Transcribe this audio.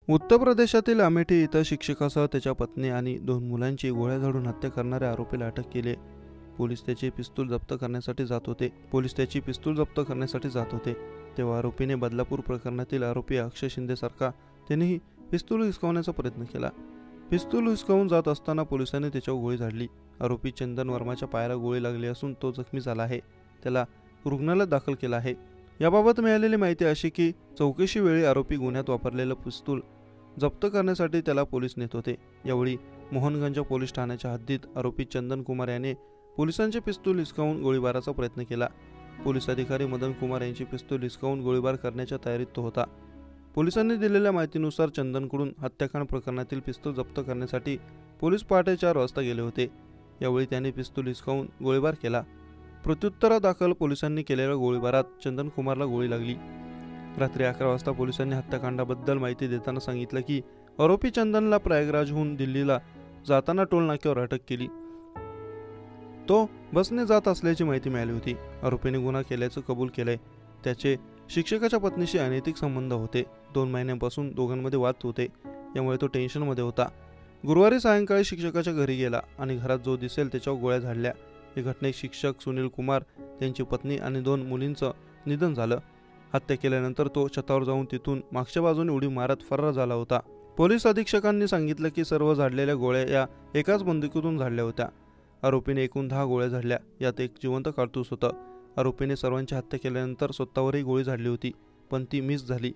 उत्तर प्रदेशातील अमेठी इथं शिक्षकासह त्याच्या पत्नी आणि 2 मुलांची गोळ्या झाडून हत्या करणाऱ्या आरोपीला अटक केली आहे. पोलीस त्याची पिस्तूल जप्त करण्यासाठी जात होते. तेव्हा आरोपीने बदलापूर प्रकरणातील आरोपी अक्षय शिंदेसारखा त्यानेही पिस्तूल हिसकावण्याचा प्रयत्न केला. पिस्तूल हिसकावून जात असताना पोलिसांनी त्याच्यावर गोळी झाडली. आरोपी चंदन वर्माच्या पायाला गोळी लागली असून तो जखमी झाला आहे. त्याला रुग्णालयात दाखल केला आहे. याबाबत मिळालेली माहिती अशी की चौकशी वेळी आरोपी गुन्ह्यात वापरलेलं पिस्तूल जप्त करण्यासाठी त्याला पोलीस नेत होते. यावेळी मोहनगंज पोलीस ठाण्याच्या हद्दीत आरोपी चंदन कुमार याने पोलिसांचे पिस्तूल हिसकावून गोळीबाराचा प्रयत्न केला. पोलीस अधिकारी मदन कुमार यांची पिस्तूल हिसकावून गोळीबार करण्याच्या तयारीत तो होता. पोलिसांनी दिलेल्या माहितीनुसार चंदनकडून हत्याकांड प्रकरणातील पिस्तूल जप्त करण्यासाठी पोलीस पहाटे 4 वाजता गेले होते. यावेळी त्याने पिस्तूल हिसकावून गोळीबार केला. प्रत्युत्तरादाखल पोलिसांनी केलेल्या गोळीबारात चंदन कुमारला गोळी लागली. रात्री 11 वाजता पोलिसांनी हत्याकांडाबद्दल माहिती देताना सांगितलं की आरोपी चंदनला प्रयागराजहून दिल्लीला जाताना टोल नाक्यावर अटक केली. तो बसने जात असल्याची माहिती मिळाली होती. आरोपीने गुन्हा केल्याचं कबूल केलंय. त्याचे शिक्षकाच्या पत्नीशी अनैतिक संबंध होते. 2 महिन्यांपासून दोघांमध्ये वाद होते. यामुळे तो टेन्शनमध्ये होता. गुरुवारी सायंकाळी शिक्षकाच्या घरी गेला आणि घरात जो दिसेल त्याच्यावर गोळ्या झाडल्या. या घटनेत शिक्षक सुनील कुमार, त्यांची पत्नी आणि 2 मुलींचं निधन झालं. हत्या केल्यानंतर तो छतावर जाऊन तिथून मागच्या बाजूने उडी मारत फरार झाला होता. पोलीस अधीक्षकांनी सांगितलं की सर्व झाडलेल्या गोळ्या या एकाच बंदुकीतून झाडल्या होत्या. आरोपीने एकूण 10 गोळ्या झाडल्या. यात एक जिवंत कारतूस होतं. आरोपीने सर्वांची हत्या केल्यानंतर स्वतःवरही गोळी झाडली होती, पण ती मिस झाली.